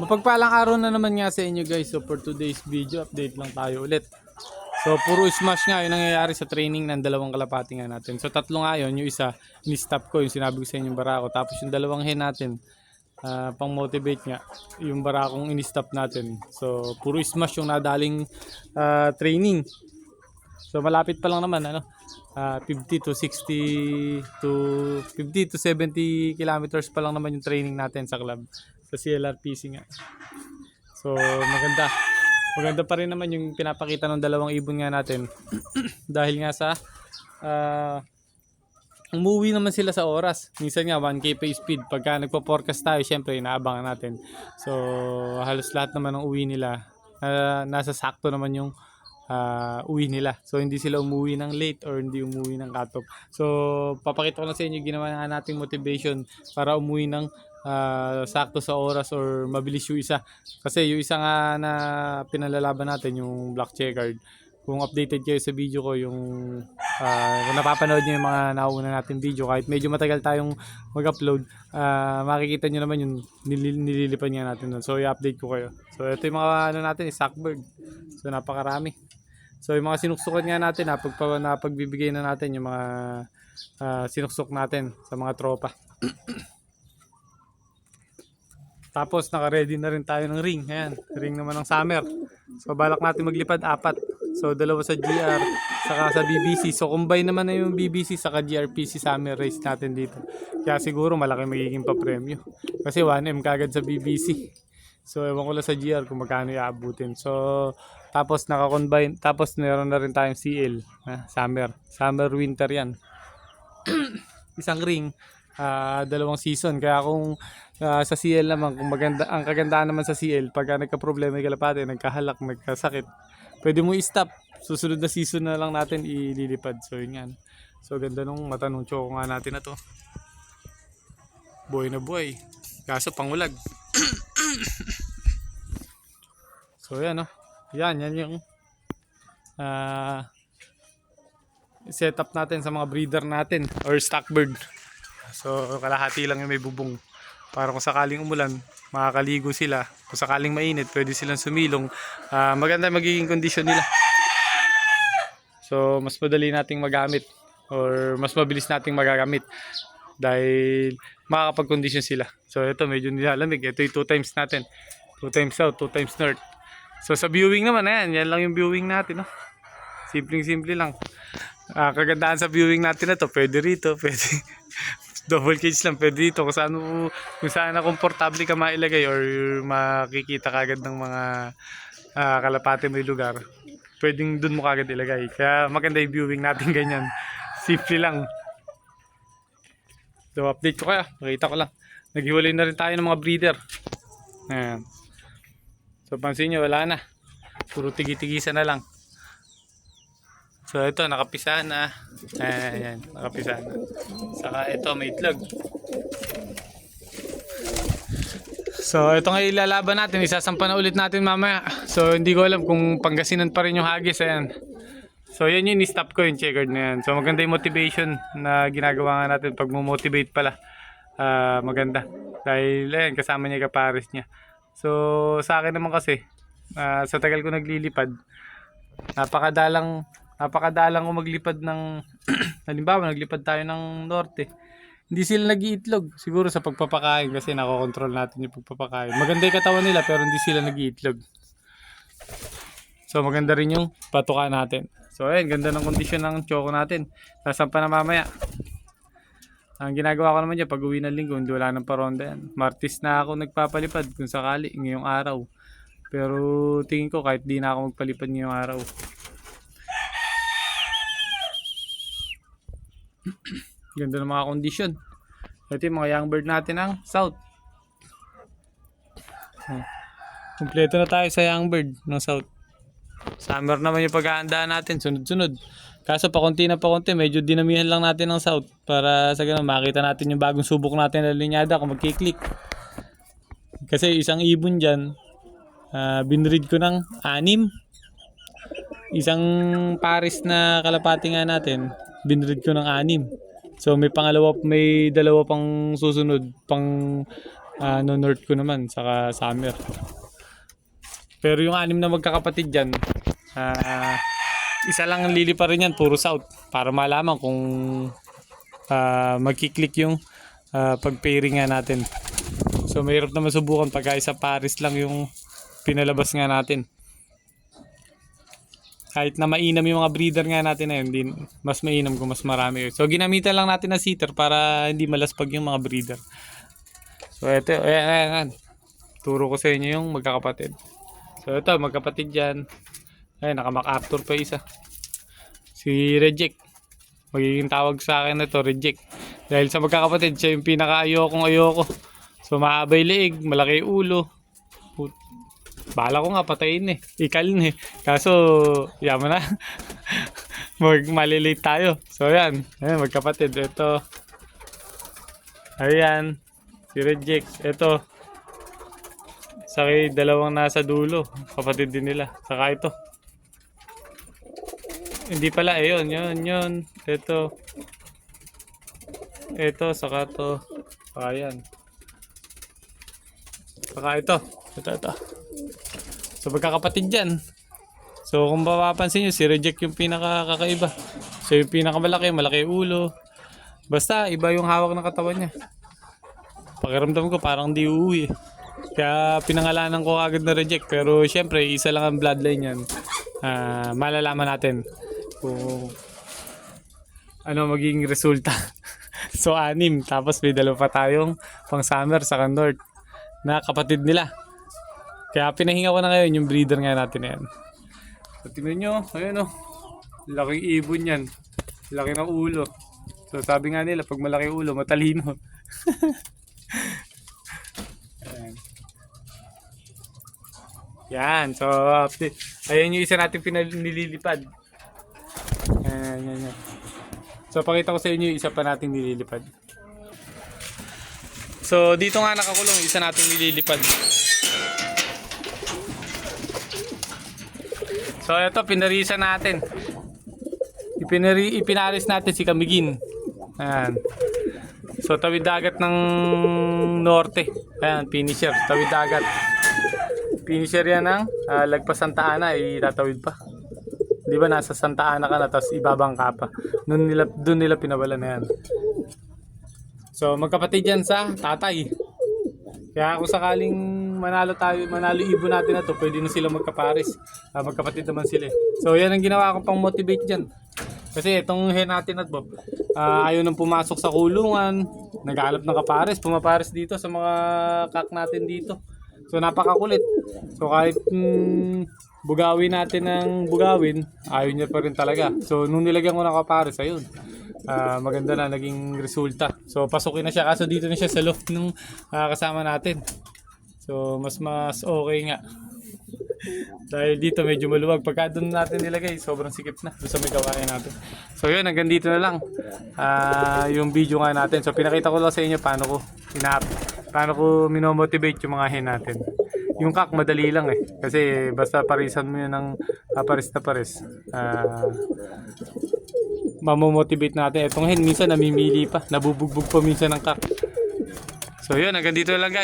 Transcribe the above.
Mapagpalang araw na naman nga sa inyo guys. So for today's video, update lang tayo ulit. So puro smash nga yung nangyayari sa training ng dalawang kalapati nga natin. So tatlo nga yun, yung isa ni-stop ko, yung sinabi ko sa inyo yung barako. Tapos yung dalawang hen natin, pang motivate nga, yung barakong in-stop natin. So puro smash yung nadaling training. So malapit pa lang naman, 50 to 60 to 50 to 70 kilometers pa lang naman yung training natin sa club, sa CLRPC nga. So maganda pa rin naman yung pinapakita ng dalawang ibon nga natin. Dahil nga sa umuwi naman sila sa oras. Minsan nga 1K pa speed. Pagka nagpo-forecast tayo, syempre inaabangan natin. So halos lahat naman ng uwi nila nasa sakto naman yung uwi nila. So hindi sila umuwi ng late or hindi umuwi ng cut-off. So papakita ko na sa inyo ginawa nga nating motivation para umuwi ng sakto sa oras or mabilis yung isa. Kasi yung isa nga na pinalalaban natin, yung black checkered, kung updated kayo sa video ko, yung kung napapanood nyo yung mga nauna natin video, kahit medyo matagal tayong mag-upload, makikita nyo naman yung nililipan nga natin doon. So i-update ko kayo. So ito yung mga natin, Sackbird. So napakarami. So yung mga sinuksukan nga natin, napagbibigay na natin yung mga sinuksok natin sa mga tropa. Tapos naka-ready na rin tayo ng ring. Ayan, ring naman ng summer. So balak natin maglipad 4. So dalawa sa GR saka sa BBC. So combine naman na yung BBC saka GRPC summer race natin dito. Kaya siguro malaki magiging pa-premyo. Kasi 1M kagad sa BBC. So ewan ko lang sa GR kung magkano iaabutin. So tapos naka-combine, tapos meron na rin tayong CL, summer winter yan. Isang ring, dalawang season. Kaya kung sa CL naman, kung maganda, ang kagandaan naman sa CL, pagka nagka-problema yung kalapate, nagkahalak, nagkasakit, pwede mo i-stop. Susunod na season na lang natin ililipad. So yun yan. So ganda nung mata nung choco nga natin na to. Buhay na buhay. Kaso pangulag. So yan yan yung setup natin sa mga breeder natin or stockbird. So kalahati lang yung may bubong. Para kung sakaling umulan, makakaligo sila. Kung sakaling mainit, pwede silang sumilong. Maganda magiging kondisyon nila. So mas madali nating magamit or mas mabilis nating magagamit dahil makakapag-condition sila. So ito medyo nilalamig. Ito yung 2 times natin. 2 times south, 2 times north. So sa viewing naman, yan lang yung viewing natin. Simpleng-simple lang. Kagandaan sa viewing natin na to, pwede rito, pwede double cage lang, pwede dito kung saan na komportable ka mailagay or makikita kagad ng mga kalapate may lugar, pwedeng dun mo kagad ilagay. Kaya maganda yung viewing natin ganyan. Simple lang. So update ko kaya, makita ko lang. Naghiwalay na rin tayo ng mga breeder. Ayan. So pansin nyo, wala na. Puro tigi-tigisa na lang. So ito, nakapisa na. Ayan, nakapisa na. Saka ito, may itlog. So ito nga ilalaban natin. Isasampa na ulit natin mamaya. So hindi ko alam kung Pangasinan pa rin yung hagis. Ayan. So yan yung ni-stop ko, yung checkered na yan. So maganda yung motivation na ginagawa nga natin. Pag mo-motivate pala, maganda. Dahil ayan, kasama niya kapares niya. So sa akin naman kasi, sa tagal ko naglilipad, napakadalang ko maglipad ng halimbawa naglipad tayo ng norte, hindi sila nag-iitlog. Siguro sa pagpapakain kasi nakokontrol natin yung pagpapakain. Maganda yung katawan nila pero hindi sila nag-iitlog. So maganda rin yung patuka natin. So ayun, ganda ng kondisyon ng choco natin. Sasampa na mamaya. Ang ginagawa ko naman dyan, pag uwi ng linggo, hindi wala ng paronda yan. Martis na ako nagpapalipad kung sakali ngayong araw. Pero tingin ko kahit di na ako magpalipad ngayong araw. Ganda ng mga kondisyon. Ito yung mga young bird natin ng south. Kompleto na tayo sa young bird ng south. Summer naman yung paghahandaan natin, sunod-sunod. Kaso pa konti, medyo dinamihan lang natin ng south para sa ganun makita natin yung bagong subok natin na linyada kung magkiklik. Kasi isang ibon dyan, binread ko ng 6. Isang pares na kalapati nga natin, binread ko ng 6. So may dalawa pang susunod, pang North ko naman, saka summer. Pero yung 6 na magkakapatid dyan, isa lang ang lilipa rin yan, puro south. Para malaman kung magkiklik yung pag-pairing nga natin. So mahirap naman subukan pagka isa pares lang yung pinalabas nga natin. Kahit na mainam yung mga breeder nga natin na yun, mas mainam kung mas marami. So ginamitan lang natin na seater para hindi malaspag yung mga breeder. So ito, ayan. Turo ko sa inyo yung magkakapatid. So ito, magkapatid dyan. Ayan, naka-MacArthur pa isa. Si Reject. Magiging tawag sa akin na ito, Reject. Dahil sa magkakapatid, siya yung pinaka-ayoko. So mahabay liig, malaki ulo. Bala ko nga patayin eh. Ikalin eh. Kaso, yaman na. Malilate tayo. So ayan, magkapatid. Ito. Ayan. Si Reject. Ito. Saka dalawang nasa dulo. Kapatid din nila. Saka ito. Hindi pala. Yun. Ito. Ito. Saka ito. Saka yan. Saka ito. Ito. So magkakapatid dyan. So kung mapapansin nyo, si Reject yung pinakakaiba. So yung pinakamalaki, malaki ulo. Basta iba yung hawak ng katawan niya. Pakiramdam ko parang di uuwi. Kaya pinangalanan ko agad na Reject. Pero syempre isa lang ang bloodline yan. Malalaman natin kung ano magiging resulta. So 6. Tapos may 2 pa tayong pang summer sa north na kapatid nila. Kaya pinahinga ko na ngayon yung breeder nga natin na yan. So tingnan nyo, ayun o. Laking ibon yan. Laki ng ulo. So sabi nga nila, pag malaki ulo, matalino. Yan. So update. Ayan yung isa natin nililipad. Ayan. So pakita ko sa inyo yung isa pa natin nililipad. So dito nga nakakulong isa natin nililipad. So ito pinarisan natin. Ipinaris natin si Camiguin. Ayan. So tawid dagat ng norte. Ayan, finisher, tawid dagat. Finisher yan ng lagpas Santa Ana, itatawid pa. Di ba nasa Santa Ana ka na tapos ibabang ka pa. Doon nila pinawala na yan. So magkapatid yan sa tatay. Kaya kung sakaling manalo ibon natin na to, pwede na sila magkapares. Magkapatid naman sila. So yan ang ginawa ko pang motivate dyan. Kasi itong hen natin at Bob, ayaw nang pumasok sa kulungan, naghahanap ng kapares, pumapares dito sa mga kak natin dito. So napakakulit. So kahit bugawin natin ng bugawin, ayaw niya pa rin talaga. So nung nilagyan ko ng kapares, ayun. Maganda na naging resulta. So pasukin na siya kaso dito na siya sa loft ng kasama natin. So mas okay nga. Dahil dito medyo maluwag. Pagka doon natin nilagay, sobrang sikip na doon sa may gawain natin. So yun, hanggang dito na lang yung video nga natin. So pinakita ko lang sa inyo paano ko minomotivate yung mga hen natin. Yung kak madali lang eh. Kasi basta parisan mo yun ng pares na pares. Mamomotivate natin. Itong hen minsan namimili pa. Nabubugbog pa minsan ng kak. So yun, hanggang dito na lang guys.